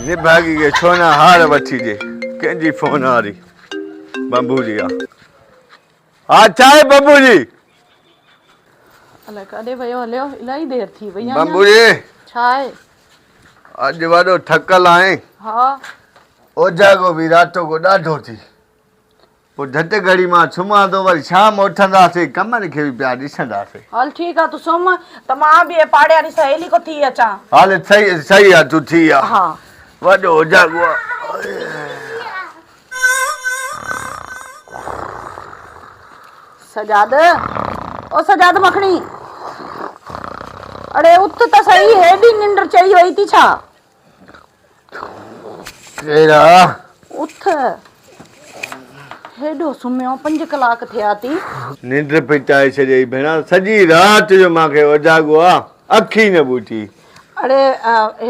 ये भागी के छोना हार बची जे कंजी फोन आ रही बंबू जी हाँ चाहे बंबू जी अले कॾहिं वियो हलियो इलाही देर थी वई बंबू जी छा आहे अॼु वॾो थकल आहीं हा ओजागो बि राति को ॾाढो थी पोइ झटि घड़ी मां सुम्हां थो वरी शाम उथंदासीं कमनि खे बि पिया ॾिसंदासीं हल ठीकु आहे तूं सुम्ह त मां बि पाड़े वारी सहेली को थी अचां हाल सही सही आहे तूं थी आहे हा वॾो ओजागो आहे सजाद ओ सजाद मखणी अरे उथ त सही हेॾी निंड चई वई थी छा केड़ा उथ हेॾो सुम्हियो 5 कलाक थिया थी निंड पिटाए छॾी भेण सॼी राति जो मूंखे ओजागो आहे अखी न ॿूटी अरे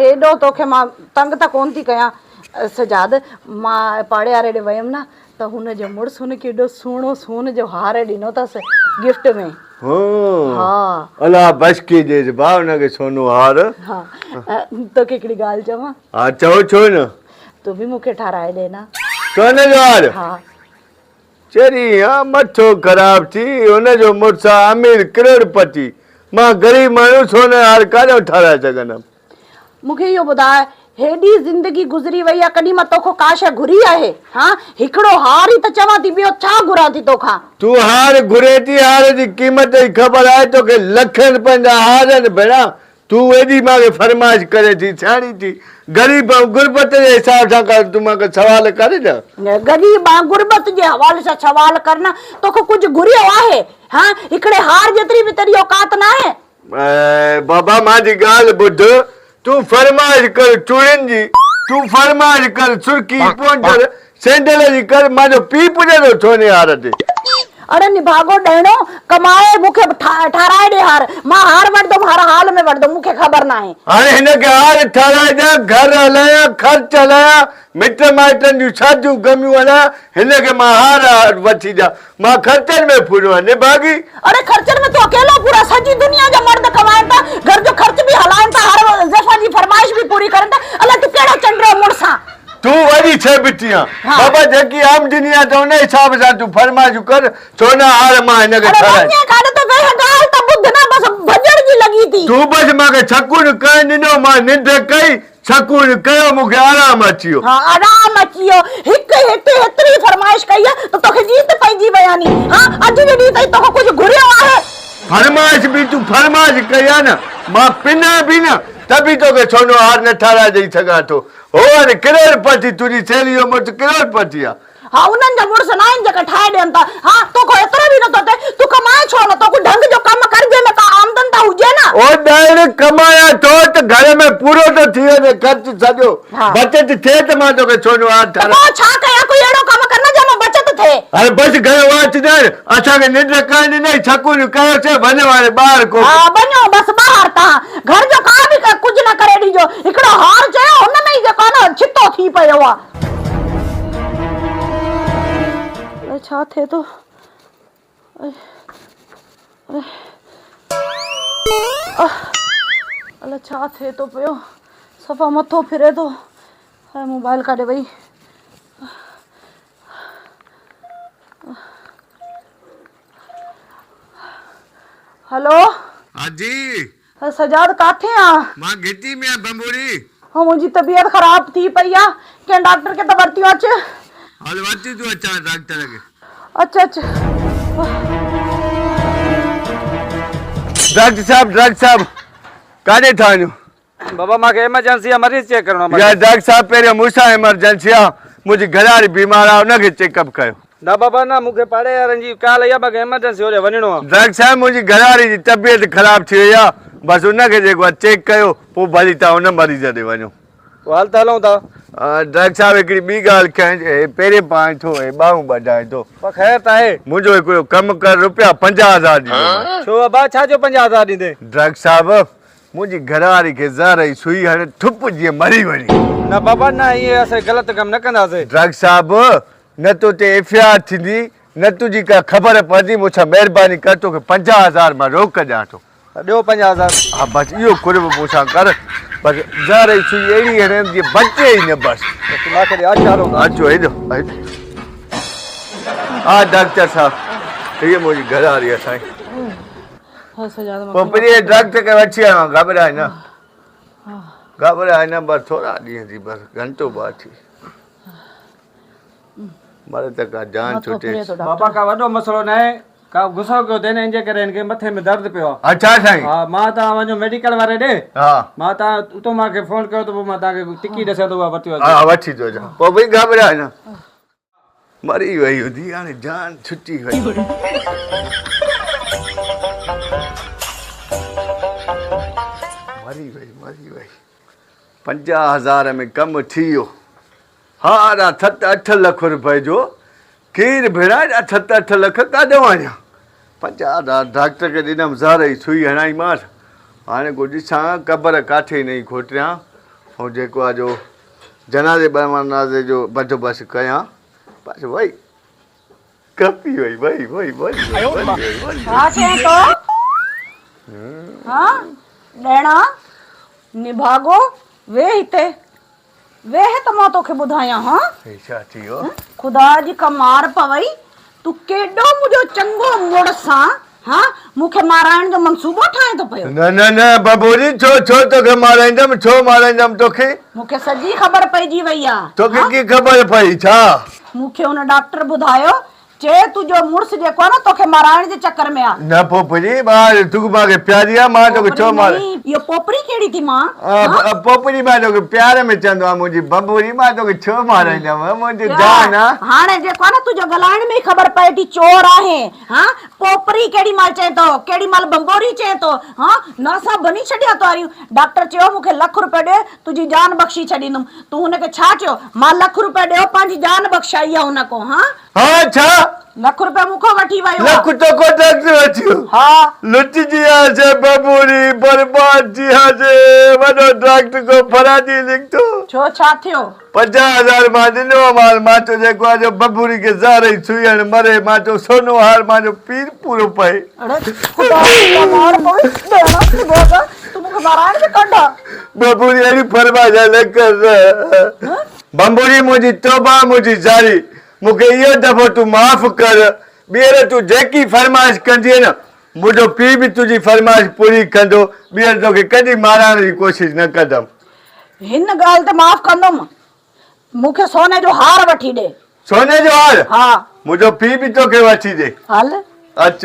हेॾो तोखे मां तंग त कोन थी कयां सजाद मां पाड़े वारे ॾे वयमि न त हुनजो मुड़ुसु हुनखे एॾो सुहिणो सोन जो हार ॾिनो अथसि गिफ्ट में हा अला बसकी जे भाउ हुनखे सोनो हार हा तोखे हिकिड़ी ॻाल्हि चवां हा चओ छो न तूं बि मूंखे ठाराए ॾे न सोने जो हार हा चरी हा मथो ख़राब थी हुनजो मुड़ुसु आहे अमीर करोड़पति मां ग़रीब माण्हू सोने हार काॾो ठाराए सघंदमि मूंखे इहो ॿुधाए हेॾी ज़िंदगी गुज़री वई आहे कॾहिं मां तोखां का शइ घुरी आहे हा हिकिड़ो हार ई त चवां थी ॿियो छा घुरां थी तोखां तूं हार घुरे थी हार जी क़ीमत जी ख़बर आहे तोखे लखनि पंहिंजा हार आहिनि भेण तूं एॾी मूंखे फरमाइश करे थी छाणी थी ग़रीब ऐं गुरबत जे हिसाब सां कर तूं मूंखे सवाल करे न ग़रीब ऐं गुरबत जे हवाले सां सवाल करना तोखे कुझु घुरियो आहे हा हिकिड़े हार जेतिरी बि तेरी औकात न आहे बाबा मुंहिंजी ॻाल्हि ॿुध तूं फरमाइश कर चूड़ियुनि जी तूं फरमाइश कर सुर्खी पोंजर सैंडल जी कर मुंहिंजो पीउ पुॼे थो सोने हार ते अरे निभागो ॾियणो कमाए मूंखे ठाराए ॾे हार मां हार वठंदमि हर हाल में वठंदमि मूंखे ख़बर न आहे हाणे हिनखे हार ठाराए ॾियां घर हलायां ख़र्च हलायां मिट माइटनि जूं शादियूं गमियूं हलायां हिनखे मां हार वठी ॾियां मां ख़र्चनि में पूरो आहे निभागी अरे ख़र्चनि में तूं अकेलो पूरा सॼी दुनिया जा मर्द कमाइनि था घर जो ख़र्च बि हलाइनि था हर ज़फ़ा जी फरमाइश बि पूरी करनि था अलाए तूं कहिड़ो चंडो मुड़ुसु आहे तूं वॾी छह बिठी आहे बाबा जेकी आमदनी आहे त उन हिसाब सां तूं फरमाइश कर सोना हार मां हिनखे ठाराए तूं बसि मूंखे छकुन कयो ॾिनो मां निंड कई छकुन कयो मूंखे आराम अची वियो आराम अची वियो हिकु हिते हेतिरी फरमाइश कई आहे त तोखे जीत पइजी वयानी हा अॼु जे ॾींहुं ताईं तोखे कुझु घुरियो आहे फरमाइश बि तूं फरमाइश कई आहे न मां पिना बि न त बि तोखे सोनो हार न ठाराए ॾेई सघां थो हो हाणे करोड़पति तुंहिंजी सहेली जो मुड़ुसु करोड़पति आहे हा उन्हनि जा मुड़ुस न आहिनि जेके ठाहे ॾियनि था हा तोखे एतिरो बि नथो थिए तूं कमाए छो न तोखे ढंग जो कमु कर जंहिंमें का आमदन त हुजे न ओ ॾाढो कमाया थो त घर में पूरो थो थी वञे ख़र्च सॼो बचत थिए त मां तोखे सोनो हार ठाराए छा कयां कोई अहिड़ो कमु कर न जंहिंमें बचत थिए हाणे बसि घर वाच ॾियण असांखे निंड करण ॾिनई छकुन कयोसीं वञो हाणे ॿाहिरि को हा वञो बसि ॿाहिरि तव्हां घर जो का बि कुझु न करे ॾिजो हिकिड़ो हार चयो हुन में ई जेको न छितो थी पियो आहे छा थिए थो अलाए छा थिए थो पियो सफ़ा मथो फिरे थो हाणे मोबाइल काॾे वई हेलो हाजी सजाद काथे आ मां गिटी में बंबोरी हाँ मुंहिंजी तबीयत ख़राब थी पई आहे कंहिं डॉक्टर खे त वरती अच हल वरती तूं अचां डॉक्टर खे अच्छा अच्छा डॉक्टर साहब काॾे था वञो बाबा मूंखे एमरजेंसी आहे मरीज़ चेक करणो आहे या डॉक्टर साहब पहिरियों मूंसां एमरजेंसी आहे मुंहिंजी घरवारी बीमार आहे उनखे चेकअप कयो न बाबा न मूंखे पाड़े वारनि जी कॉल आई आहे मूंखे एमरजेंसी होॾे वञिणो आहे डॉक्टर साहब मुंहिंजी घरवारी जी तबियत ख़राब थी वई आहे बसि उनखे जेको आहे चेक कयो पोइ भली तव्हां उन मरीज़ ॾे वञो पोइ हल त हलूं था डॉक्टर साहब हिकिड़ी ॿी ॻाल्हि कयां पहिरें पाए थो ॿाहूं ॿधाए थो पर ख़ैर त आहे मुंहिंजो हिकिड़ो कमु कर रुपया 50,000 ॾींदो छो बाबा छा जो 50,000 ॾींदे डॉक्टर साहब मुंहिंजी घरवारी खे ज़हर जी सुई हाणे थुप जीअं मरी वञे न बाबा न ईअं असां ग़लति कमु न कंदासीं डॉक्टर साहब न तो ते एफआईआर थींदी न तुंहिंजी का ख़बर पवंदी मूंसां महिरबानी कर तोखे 50,000 मां रोक ॾियां थो ॾियो 50,000 हा बसि इहो कुर्ब मूंसां कर बस ज़ार जी सुई अहिड़ी हणनि जीअं बचे ई न बस तुम आखिर आज चालो अचो हेॾो हा डॉक्टर साहब ये मुंहिंजी घर वारी आहे साईं हाँ सजाद पोइ प्रिय डॉक्टर खे वठी आयो घबराए न घबराए न बस थोरा ॾींहं थी बस घंटो बाद थी मरे त का जान छुटे बाबा का वॾो मसलो न आहे का गुस्सो कयो अथई इनजे करे हिनखे मथे में दर्द पियो आहे अच्छा साईं हा मां तव्हां वञो मेडिकल वारे ॾे हा मां तव्हां उतो मूंखे फोन कयो त पोइ मां तव्हांखे टिकी ॾिसां थो उहा वठी हा वञो वठी थो अचां पोइ भई घबराए न मरी वई हूंदी हाणे जान छुटी वई मरी वई 50,000 में कमु थी वियो हा 7-8 लख रुपए जो केरु भेड़ा 7-8 लख काॾो वञा 50,000 डॉक्टर खे ॾिनमि ज़ार जी सुई हणाईमांसि हाणे को ॾिसां क़बर काथे नहीं खोटियां ऐं जेको आहे जो जनाज़े बरमानाज़े जो बंदोबस्तु कयां बसि वई कपी वई हाँ चए तो हाँ ॾेणा निभागो वे हिते वे है तो मां तोखे ॿुधायां हाँ छा थी वियो खुदा जी कमार पवई तू केॾो मुंहिंजो चङो मुड़ुस हाँ हाँ मूंखे माराइण जो मंसूबो ठाहे थो पियो न बबूरी छो तोखे माराईंदमि छो माराईंदमि तोखे मूंखे सॼी ख़बर पइजी वई आहे तोखे की ख़बर पई छा मूंखे हुन डॉक्टर ॿुधायो चए तुंहिंजो मुड़ुस जेको आहे न तोखे माराइण जे चक्कर में आहे न पोपरी ॿार तूं मूंखे प्यारी आहे मां तोखे छो मार इहो पोपरी कहिड़ी थी मां पोपरी मां तोखे प्यार में चवंदो आहे मुंहिंजी बबूरी मां तोखे छो माराईंदमि मुंहिंजी जान आहे हाणे जेको आहे न तुंहिंजो ॻाल्हाइण में ई ख़बर पए थी चोर आहे हाँ पोपरी केॾी महिल चए थो केॾी महिल बंबोरी चए थो हाँ न असां बनी छॾिया तो आहियूं डॉक्टर चयो मूंखे ₹1,00,000 ॾे तुंहिंजी जान बख़्शी छॾींदुमि तूं हुनखे छा चयो मां ₹1,00,000 ॾियो पंहिंजी जान बख़्शाई आहे हुन को हाँ हा छा ₹1,00,000 मूंखो वठी वियो लख तो को डॉक्टर अचियो हा लुटजी आसे बबूरी बर्बाद जी आसे वॾो डॉक्टर को फराजी लिखतो छो छा थियो 50,000 मां ॾिनो मां तो जेको आहे जो बबूरी खे ज़ार जी सुई हण मरे मां तो सोनो हार मां जो पीर पूरो पए अरे खुदा जी मार पवे ॾेणा निभागा तू मूंखे माराइण में कढा बबूरी अहिड़ी फरमाइश न कर बबूरी मुंहिंजी तौबा मुंहिंजी जारी मूंखे इहो दफ़ो तूं माफ़ कर ॿीहर तूं जेकी फरमाइश कंदीअ न मुंहिंजो पीउ बि तुंहिंजी फरमाइश पूरी कंदो ॿीहर तोखे कॾहिं माराइण जी कोशिशि न कंदमि हिन ॻाल्हि ते माफ़ कंदुमि मूंखे सोने जो हार वठी ॾे सोने जो हार हा मुंहिंजो पीउ बि तोखे वठी ॾे हल अच